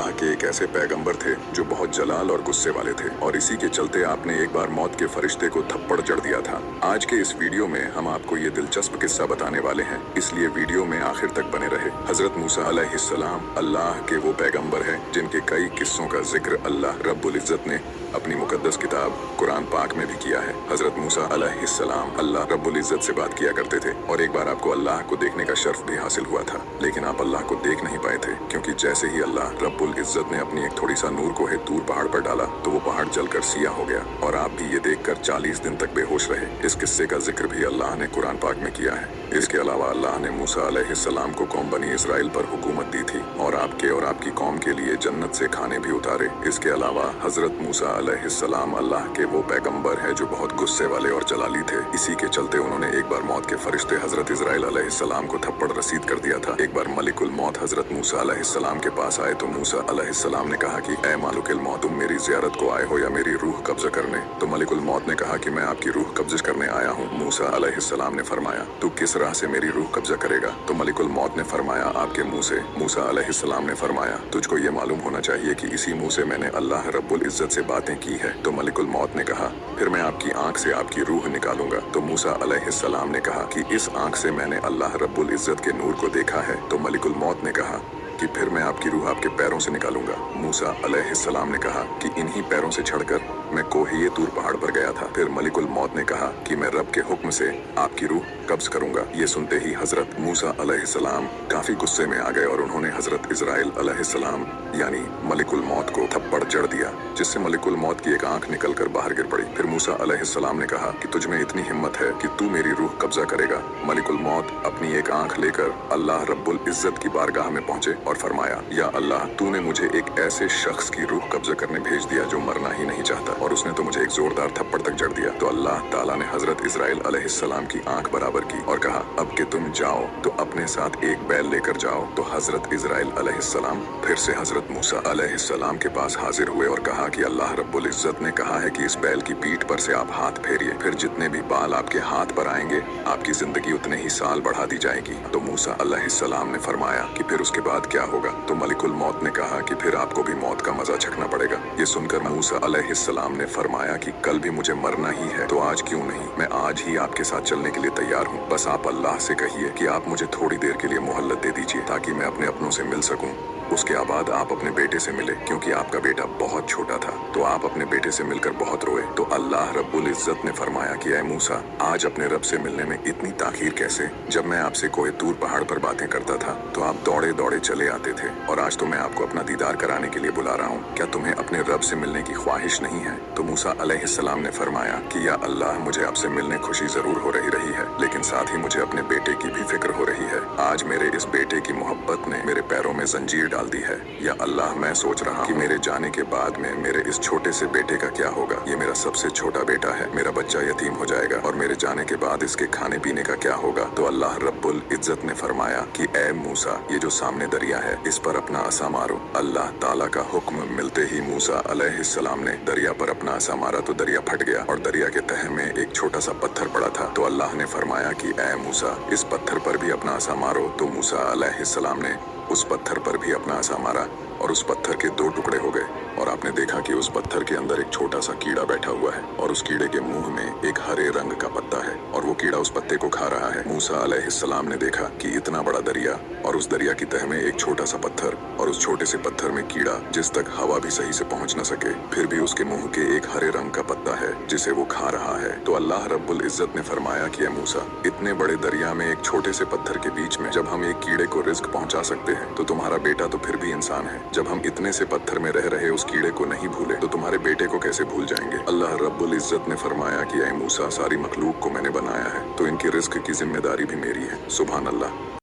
अल्लाह के एक ऐसे पैगंबर थे जो बहुत जलाल और गुस्से वाले थे, और इसी के चलते आपने एक बार मौत के फरिश्ते को थप्पड़ जड़ दिया था। आज के इस वीडियो में हम आपको ये दिलचस्प किस्सा बताने वाले हैं, इसलिए वीडियो में आखिर तक बने रहे। हजरत मूसा अलैहिस्सलाम अल्लाह के वो पैगंबर हैं जिनके कई किस्सों का जिक्र अल्लाह रब्बुल इज्जत ने अपनी मुकद्दस किताब कुरान पाक में भी किया है। हजरत मूसा अलैहिस्सलाम अल्लाह रब्बुल इज्जत से बात किया करते थे, और एक बार आपको अल्लाह को देखने का शर्फ भी हासिल हुआ था, लेकिन आप अल्लाह को देख नहीं पाए थे, क्योंकि जैसे ही अल्लाह रब्बुल इज्जत ने अपनी एक थोड़ी सा नूर को है दूर पहाड़ पर डाला तो वो पहाड़ जलकर सिया हो गया, और आप भी ये देखकर 40 दिन तक बेहोश रहे। इस किस्से का जिक्र भी अल्लाह ने कुरान पाक में किया है। इसके अलावा अल्लाह ने मूसा अलैहिस्सलाम को कौम बनी इसराइल पर हुकूमत दी थी, और आपके और आपकी कौम के लिए जन्नत से खाने भी उतारे। इसके अलावा हजरत मूसा अलैहिस्सलाम अल्लाह के वो पैगंबर है जो बहुत गुस्से वाले और जलाली थे। इसी के चलते उन्होंने एक बार मौत के फरिश्ते हजरत इजराइल अलैहिस्सलाम को थप्पड़ रसीद कर दिया था। एक बार मलिकुल मौत हजरत मूसा अलैहिस्सलाम के पास आए तो मूसा अलैहिस्सलाम ने कहा कि ऐ मालिकुल मौत, तुम मेरी ज़ियारत को आए हो या मेरी रूह कब्जा करने? तो मलिकुल मौत ने कहा कि मैं आपकी रूह कब्जा करने आया हूँ। मूसा अलैहिस्सलाम ने फरमाया, तू किस राह से मेरी रूह कब्जा करेगा? तो मलिकुल मौत ने फरमाया, आपके मुंह से। मूसा अलैहिस्सलाम ने फरमाया, तुझको ये मालूम होना चाहिए कि इसी मुंह से मैंने अल्लाह रब्बुल इज्जत से बातें की है। तो मलिकुल मौत ने कहा, फिर मैं आपकी आंख से आपकी रूह निकालूंगा। तो मूसा अलैहिस्सलाम ने कहा कि इस आंख से मैंने अल्लाह रब्बुल इज्जत के नूर को देखा है। तो मलिकुल मौत ने कहा कि फिर मैं आपकी रूह आपके पैरों से निकालूंगा। मूसा अलैहिस्सलाम ने कहा कि इन्हीं पैरों से चढ़कर मैं कोहे तूर पहाड़ पर गया था। फिर मलिकुल मौत ने कहा कि मैं रब के हुक्म से आपकी रूह कब्ज करूंगा। ये सुनते ही हजरत मूसा अलैहिस्सलाम काफी गुस्से में आ गए, और उन्होंने हजरत इजराइल अलैहिस्सलाम यानी मलिकुल मौत को थप्पड़ जड़ दिया, जिससे मलिकुल मौत की एक आंख निकलकर बाहर गिर पड़ी। फिर मूसा अलैहिस्सलाम ने कहा कि तुझ में इतनी हिम्मत है कि तू मेरी रूह कब्जा करेगा? मलिकुल मौत अपनी एक आंख लेकर अल्लाह रब्बुल इज्जत की बारगाह में पहुंचे और फरमाया, या अल्लाह, तूने मुझे एक ऐसे शख्स की रूह कब्जा करने भेज दिया जो मरना ही नहीं चाहता, और उसने तो मुझे एक जोरदार थप्पड़ तक जड़ दिया। तो अल्लाह ताला ने हजरत इजराइल अलैहिस्सलाम की आंख बराबर की और कहा, अब कि तुम जाओ तो अपने साथ एक बैल लेकर जाओ। तो हजरत इजराइल अलैहिस्सलाम फिर से हजरत मूसा अलैहिस्सलाम के पास हाजिर हुए और कहा कि अल्लाह रब्बुल इज्जत ने कहा है कि इस बैल की पीठ पर से आप हाथ फेरिए, फिर जितने भी बाल आपके हाथ पर आएंगे आपकी जिंदगी उतने ही साल बढ़ा दी जाएगी। तो मूसा अलैहिस्सलाम ने फरमाया कि फिर उसके बाद क्या होगा? तो मलिकुल मौत ने कहा कि फिर आपको भी मौत का मजा चखना पड़ेगा। ये सुनकर मूसा अलैहिस्सलाम ने फरमाया कि कल भी मुझे मरना ही है, तो आज क्यों नहीं? मैं आज ही आपके साथ चलने के लिए तैयार हूँ। बस आप अल्लाह से कहिए कि आप मुझे थोड़ी देर के लिए मोहल्लत दे दीजिए ताकि मैं अपने अपनों से मिल सकूं। उसके बाद आप अपने बेटे से मिले, क्योंकि आपका बेटा बहुत छोटा था, तो आप अपने बेटे से मिलकर बहुत रोए। तो अल्लाह रब्बुल इज्जत ने फरमाया कि ऐ मूसा, आज अपने रब से मिलने में इतनी ताखीर कैसे? जब मैं आपसे कोहे तूर पहाड़ पर बातें करता था तो आप दौड़े दौड़े चले आते थे, और आज तो मैं आपको अपना दीदार कराने के लिए बुला रहा हूँ। क्या तुम्हें अपने रब से मिलने की ख्वाहिश नहीं है? तो मूसा अलैहिस्सलाम ने फरमाया कि या अल्लाह, मुझे आपसे मिलने खुशी जरूर हो रही है, लेकिन साथ ही मुझे अपने बेटे की भी फिक्र हो रही है। आज मेरे इस बेटे की मोहब्बत ने मेरे पैरों में जंजीर डाल दी है। या अल्लाह, मैं सोच रहा हूँ कि मेरे जाने के बाद में मेरे इस छोटे से बेटे का क्या होगा? ये मेरा सबसे छोटा बेटा है, मेरा बच्चा यतीम हो जाएगा, और मेरे जाने के बाद इसके खाने पीने का क्या होगा? तो अल्लाह रब्बुल इज्जत ने फरमाया कि ऐ मूसा, ये जो सामने दरिया है इस पर अपना असा मारो। अल्लाह ताला का हुक्म मिलते ही मूसा अलैहिस्सलाम ने दरिया पर अपना असा मारा तो दरिया फट गया, और दरिया के तह में एक छोटा सा पत्थर पड़ा था। तो अल्लाह ने फरमाया कि ऐ मूसा, इस पत्थर पर भी अपना असा मारो। तो मूसा अलैहिस्सलाम ने उस पत्थर पर भी अपना असा मारा, और उस पत्थर के 2 टुकड़े हो गए, और आपने देखा कि उस पत्थर के अंदर एक छोटा सा कीड़ा बैठा हुआ है, और उस कीड़े के मुंह में एक हरे रंग का पत्ता है, और वो कीड़ा उस पत्ते को खा रहा है। मूसा अलैहिस्सलाम ने देखा कि इतना बड़ा दरिया, और उस दरिया की तह में एक छोटा सा पत्थर, और उस छोटे से पत्थर में कीड़ा जिस तक हवा भी सही से पहुंच न सके, फिर भी उसके मुंह के एक हरे रंग का पत्ता है जिसे वो खा रहा है। तो अल्लाह रब्बुल इज्जत ने फरमाया कि ऐ मूसा, इतने बड़े दरिया में एक छोटे से पत्थर के बीच में जब हम एक कीड़े को रिज्क पहुंचा सकते हैं, तो तुम्हारा बेटा तो फिर भी इंसान है। जब हम इतने से पत्थर में रह रहे उस कीड़े को नहीं भूले, तो तुम्हारे बेटे को कैसे भूल जाएंगे? अल्लाह रब्बुल इज्जत ने फरमाया कि ऐ मूसा, सारी मखलूक को मैंने बनाया है, तो इनके रिज्क की जिम्मेदारी भी मेरी है। सुभान अल्लाह।